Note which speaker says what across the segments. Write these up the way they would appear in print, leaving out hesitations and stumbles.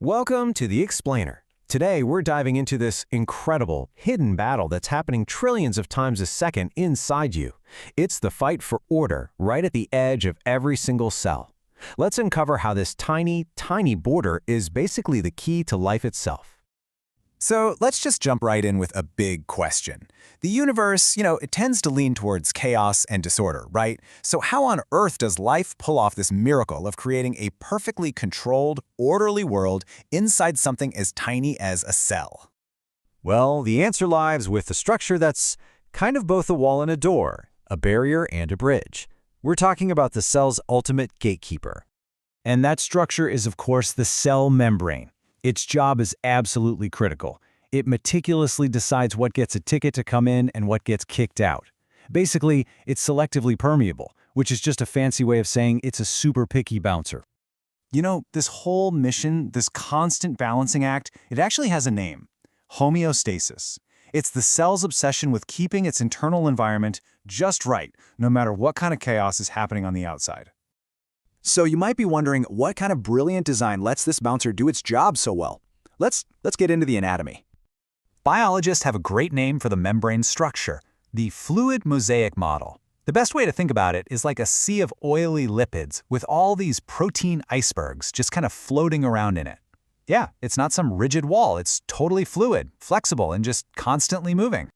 Speaker 1: Welcome to The Explainer. Today, we're diving into this incredible, hidden battle that's happening trillions of times a second inside you. It's the fight for order right at the edge of every single cell. Let's uncover how this tiny, tiny border is basically the key to life itself.
Speaker 2: So let's just jump right in with a big question. The universe, it tends to lean towards chaos and disorder, right? So how on earth does life pull off this miracle of creating a perfectly controlled, orderly world inside something as tiny as a cell?
Speaker 1: Well, the answer lies with a structure that's kind of both a wall and a door, a barrier and a bridge. We're talking about the cell's ultimate gatekeeper.
Speaker 3: And that structure is, of course, the cell membrane. Its job is absolutely critical. It meticulously decides what gets a ticket to come in and what gets kicked out. Basically, it's selectively permeable, which is just a fancy way of saying it's a super picky bouncer.
Speaker 2: This whole mission, this constant balancing act, it actually has a name: homeostasis. It's the cell's obsession with keeping its internal environment just right, no matter what kind of chaos is happening on the outside.
Speaker 4: So you might be wondering what kind of brilliant design lets this bouncer do its job so well. Let's get into the anatomy.
Speaker 2: Biologists have a great name for the membrane structure: the fluid mosaic model. The best way to think about it is like a sea of oily lipids with all these protein icebergs just kind of floating around in it. Yeah, it's not some rigid wall. It's totally fluid, flexible, and just constantly moving.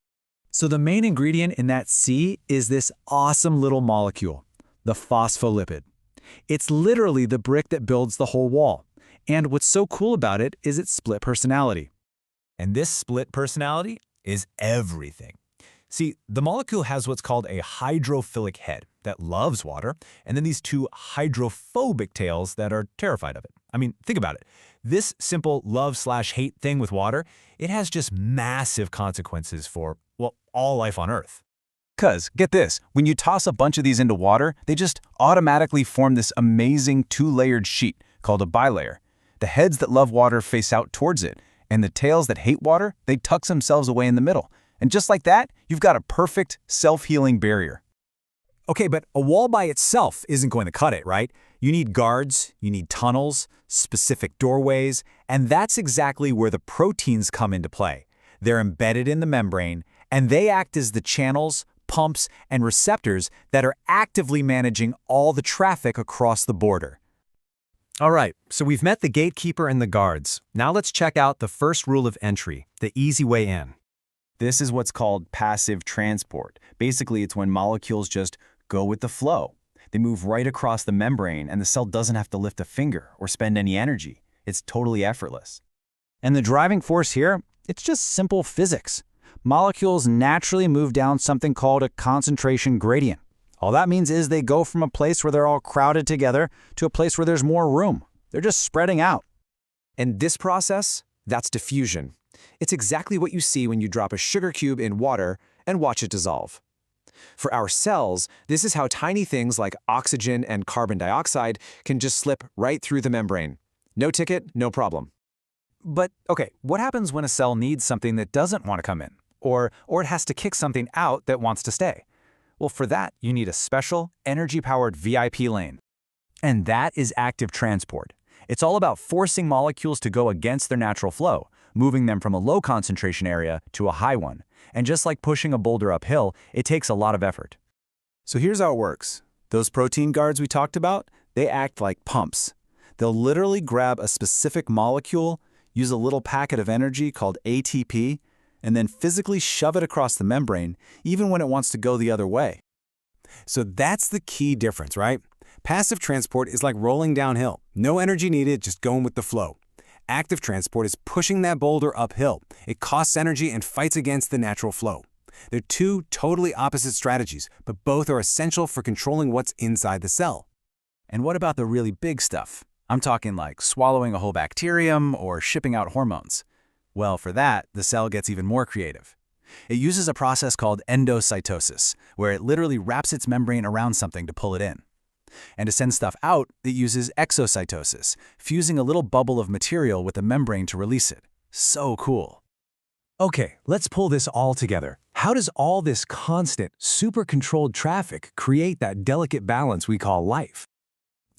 Speaker 3: So the main ingredient in that sea is this awesome little molecule, the phospholipid. It's literally the brick that builds the whole wall. And what's so cool about it is its split personality.
Speaker 2: And this split personality is everything. See, the molecule has what's called a hydrophilic head that loves water, and then these two hydrophobic tails that are terrified of it. I mean, think about it. This simple love/hate thing with water, it has just massive consequences for, well, all life on Earth.
Speaker 4: Because, get this, when you toss a bunch of these into water, they just automatically form this amazing two-layered sheet called a bilayer. The heads that love water face out towards it, and the tails that hate water, they tuck themselves away in the middle. And just like that, you've got a perfect self-healing barrier.
Speaker 3: Okay, but a wall by itself isn't going to cut it, right? You need guards, you need tunnels, specific doorways, and that's exactly where the proteins come into play. They're embedded in the membrane, and they act as the channels, pumps, and receptors that are actively managing all the traffic across the border.
Speaker 1: All right, so we've met the gatekeeper and the guards. Now let's check out the first rule of entry, the easy way in.
Speaker 4: This is what's called passive transport. Basically, it's when molecules just go with the flow. They move right across the membrane, and the cell doesn't have to lift a finger or spend any energy. It's totally effortless.
Speaker 3: And the driving force here, it's just simple physics. Molecules naturally move down something called a concentration gradient. All that means is they go from a place where they're all crowded together to a place where there's more room. They're just spreading out.
Speaker 5: And this process, that's diffusion. It's exactly what you see when you drop a sugar cube in water and watch it dissolve. For our cells, this is how tiny things like oxygen and carbon dioxide can just slip right through the membrane. No ticket, no problem.
Speaker 2: But, okay, what happens when a cell needs something that doesn't want to come in? Or it has to kick something out that wants to stay? Well, for that, you need a special, energy-powered VIP lane. And that is active transport. It's all about forcing molecules to go against their natural flow, moving them from a low concentration area to a high one. And just like pushing a boulder uphill, it takes a lot of effort.
Speaker 4: So here's how it works. Those protein guards we talked about, they act like pumps. They'll literally grab a specific molecule, use a little packet of energy called ATP, and then physically shove it across the membrane, even when it wants to go the other way.
Speaker 1: So that's the key difference, right? Passive transport is like rolling downhill. No energy needed, just going with the flow. Active transport is pushing that boulder uphill. It costs energy and fights against the natural flow. They're two totally opposite strategies, but both are essential for controlling what's inside the cell.
Speaker 4: And what about the really big stuff? I'm talking like swallowing a whole bacterium or shipping out hormones. Well, for that, the cell gets even more creative. It uses a process called endocytosis, where it literally wraps its membrane around something to pull it in. And to send stuff out, it uses exocytosis, fusing a little bubble of material with the membrane to release it. So cool.
Speaker 3: Okay, let's pull this all together. How does all this constant, super controlled traffic create that delicate balance we call life?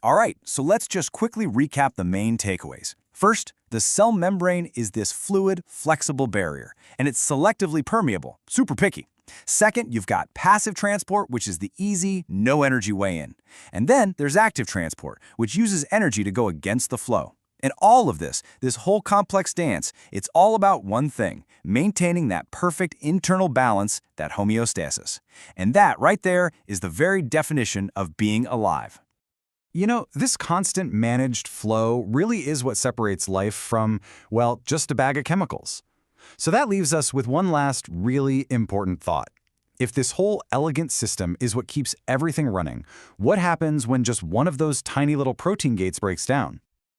Speaker 4: All right, so let's just quickly recap the main takeaways. First, the cell membrane is this fluid, flexible barrier, and it's selectively permeable, super picky. Second, you've got passive transport, which is the easy, no-energy way in. And then there's active transport, which uses energy to go against the flow. And all of this whole complex dance, it's all about one thing, maintaining that perfect internal balance, that homeostasis. And that right there is the very definition of being alive.
Speaker 2: You know, this constant managed flow really is what separates life from, well, just a bag of chemicals. So that leaves us with one last really important thought. If this whole elegant system is what keeps everything running, what happens when just one of those tiny little protein gates breaks down?